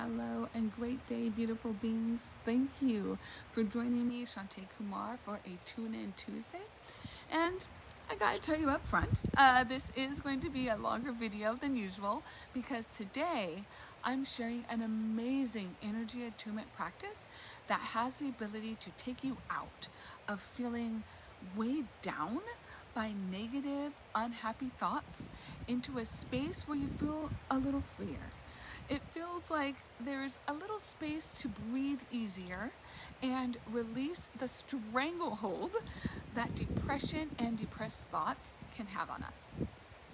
Hello and great day, beautiful beings. Thank you for joining me, Shanté Kumar, for a Tune-In Tuesday. And I gotta tell you up front, this is going to be a longer video than usual because today I'm sharing an amazing energy attunement practice that has the ability to take you out of feeling weighed down by negative, unhappy thoughts into a space where you feel a little freer. It feels like there's a little space to breathe easier and release the stranglehold that depression and depressed thoughts can have on us.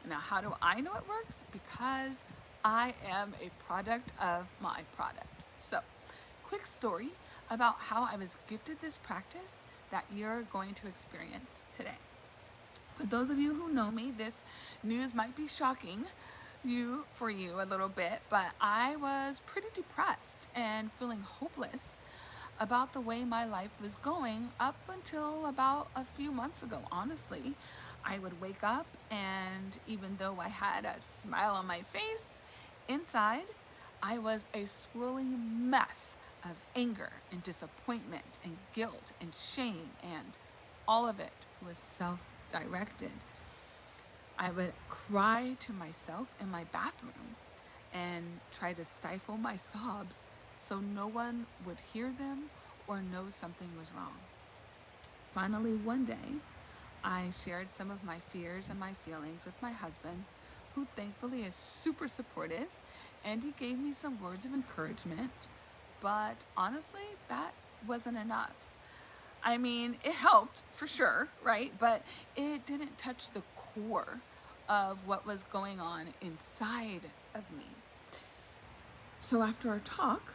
Now, how do I know it works? Because I am a product of my product. So, quick story about how I was gifted this practice that you're going to experience today. For those of you who know me, this news might be shocking for you a little bit, but I was pretty depressed and feeling hopeless about the way my life was going up until about a few months ago. Honestly, I would wake up and even though I had a smile on my face, inside I was a swirling mess of anger and disappointment and guilt and shame, and all of it was self-directed. I would cry to myself in my bathroom and try to stifle my sobs so no one would hear them or know something was wrong. Finally, one day, I shared some of my fears and my feelings with my husband, who thankfully is super supportive, and he gave me some words of encouragement, but honestly, that wasn't enough. I mean, it helped for sure, right? But it didn't touch the core of what was going on inside of me. So after our talk,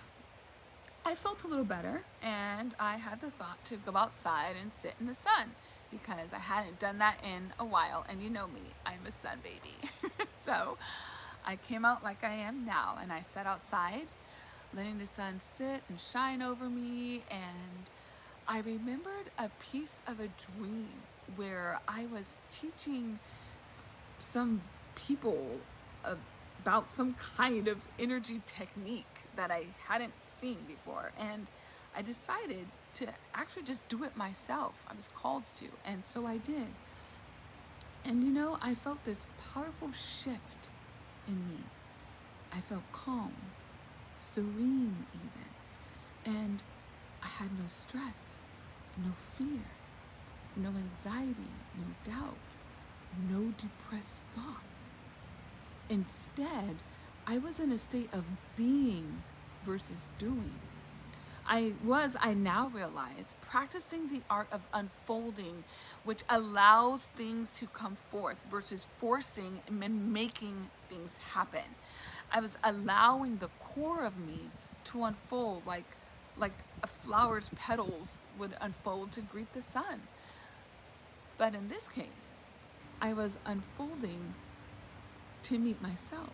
I felt a little better and I had the thought to go outside and sit in the sun because I hadn't done that in a while, and you know me, I'm a sun baby. So I came out like I am now and I sat outside, letting the sun sit and shine over me, and I remembered a piece of a dream where I was teaching some people about some kind of energy technique that I hadn't seen before, and I decided to actually just do it myself. I was called to, and so I did. And you know, I felt this powerful shift in me. I felt calm, serene even, and I had no stress, no fear, no anxiety, no doubt, no depressed thoughts. Instead, I was in a state of being versus doing. I now realize, practicing the art of unfolding, which allows things to come forth versus forcing and making things happen. I was allowing the core of me to unfold like a flower's petals would unfold to greet the sun. But in this case, I was unfolding to meet myself.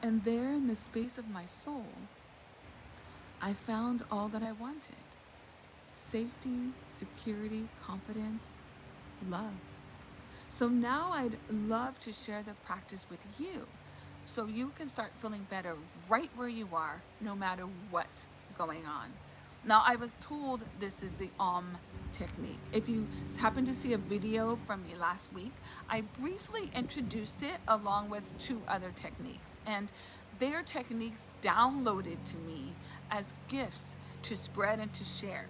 And there in the space of my soul, I found all that I wanted: safety, security, confidence, love. So now I'd love to share the practice with you so you can start feeling better right where you are, no matter what's going on. Now, I was told this is the technique. If you happen to see a video from me last week, I briefly introduced it along with two other techniques, and their techniques downloaded to me as gifts to spread and to share.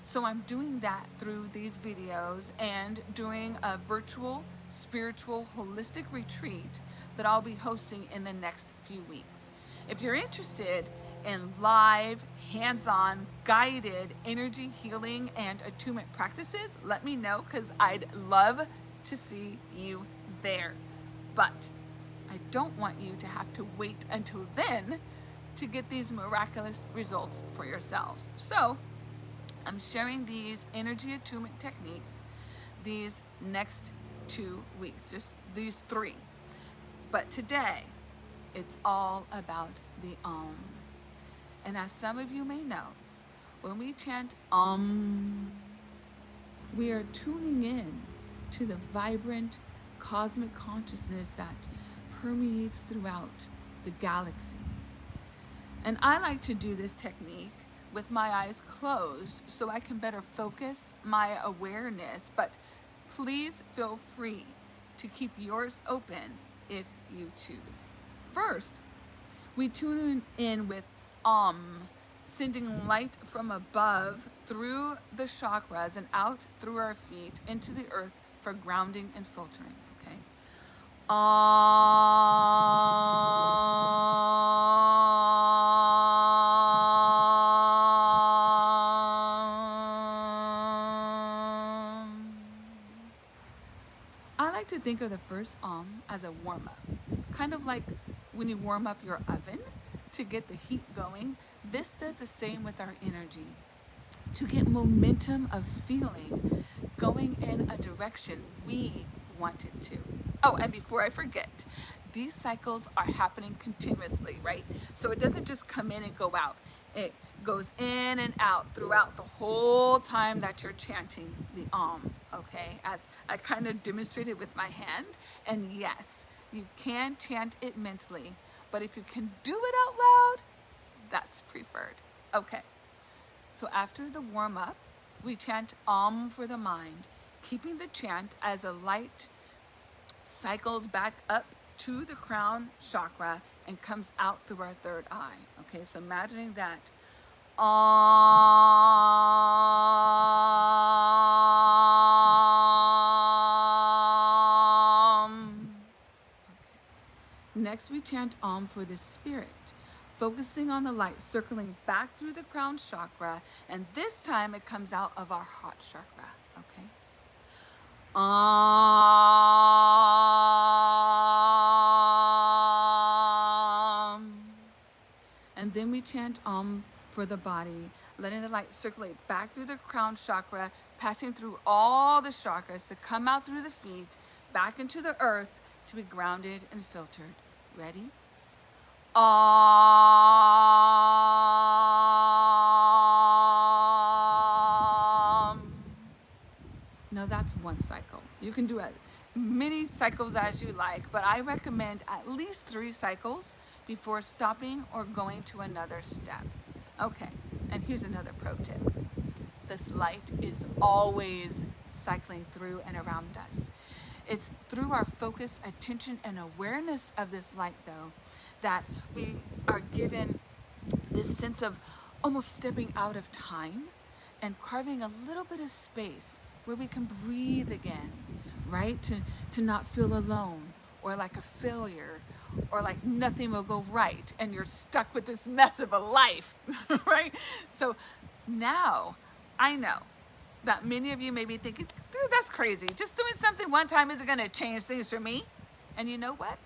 So I'm doing that through these videos and doing a virtual, spiritual, holistic retreat that I'll be hosting in the next few weeks. If you're interested in live, hands-on, guided energy healing and attunement practices, let me know, because I'd love to see you there. But I don't want you to have to wait until then to get these miraculous results for yourselves. So I'm sharing these energy attunement techniques these next 2 weeks, just these 3. But today, it's all about the And as some of you may know, when we chant we are tuning in to the vibrant cosmic consciousness that permeates throughout the galaxies. And I like to do this technique with my eyes closed so I can better focus my awareness, but please feel free to keep yours open if you choose. First, we tune in with sending light from above through the chakras and out through our feet into the earth for grounding and filtering, okay? I like to think of the first as a warm-up, kind of like when you warm up your oven to get the heat going. This does the same with our energy, to get momentum of feeling going in a direction we want it to. Oh, and before I forget, these cycles are happening continuously, right? So it doesn't just come in and go out. It goes in and out throughout the whole time that you're chanting the okay? As I kind of demonstrated with my hand. And yes, you can chant it mentally, but if you can do it out loud, that's preferred. Okay, so after the warm-up, we chant for the mind, keeping the chant as the light cycles back up to the crown chakra and comes out through our third eye. Okay, so imagining that. Next, we chant for the spirit, focusing on the light circling back through the crown chakra, and this time it comes out of our heart chakra, okay? And then we chant for the body, letting the light circulate back through the crown chakra, passing through all the chakras to come out through the feet, back into the earth to be grounded and filtered. Ready? Now that's one cycle. You can do as many cycles as you like, but I recommend at least 3 cycles before stopping or going to another step. Okay, and here's another pro tip. This light is always cycling through and around us. It's through our focused attention and awareness of this light, though, that we are given this sense of almost stepping out of time and carving a little bit of space where we can breathe again, right? To not feel alone or like a failure or like nothing will go right and you're stuck with this mess of a life, right? So now I know that many of you may be thinking, dude, that's crazy. Just doing something one time isn't going to change things for me. And you know what?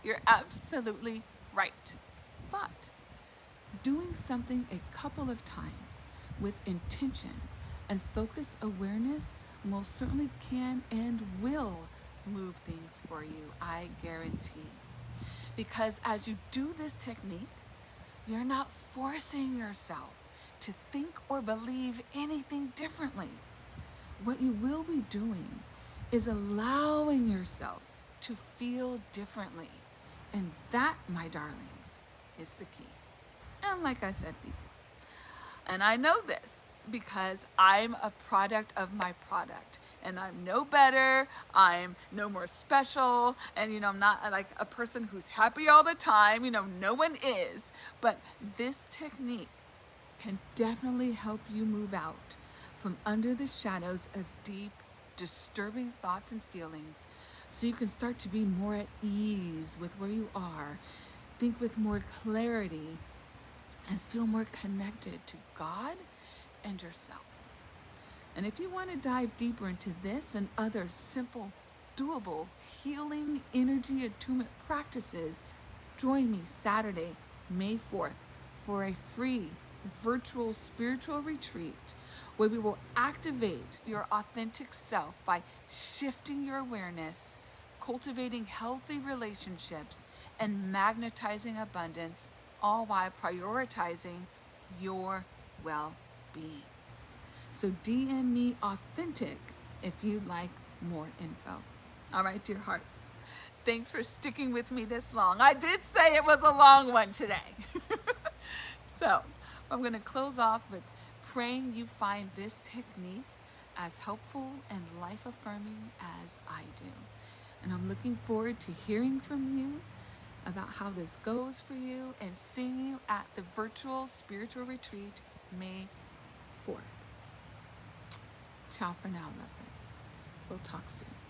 You're absolutely right. But doing something a couple of times with intention and focused awareness most certainly can and will move things for you, I guarantee. Because as you do this technique, you're not forcing yourself to think or believe anything differently. What you will be doing is allowing yourself to feel differently. And that, my darlings, is the key. And like I said before, and I know this because I'm a product of my product. And I'm no better, I'm no more special, and I'm not like a person who's happy all the time, no one is. But this technique can definitely help you move out from under the shadows of deep, disturbing thoughts and feelings, so you can start to be more at ease with where you are, think with more clarity, and feel more connected to God and yourself. And if you want to dive deeper into this and other simple, doable, healing energy attunement practices, join me Saturday, May 4th, for a free virtual spiritual retreat where we will activate your authentic self by shifting your awareness, cultivating healthy relationships, and magnetizing abundance, all while prioritizing your well-being. So DM me authentic if you'd like more info. All right, dear hearts. Thanks for sticking with me this long. I did say it was a long one today. So I'm going to close off with praying you find this technique as helpful and life-affirming as I do. And I'm looking forward to hearing from you about how this goes for you and seeing you at the virtual spiritual retreat May 4th. Ciao for now, lovelies. We'll talk soon.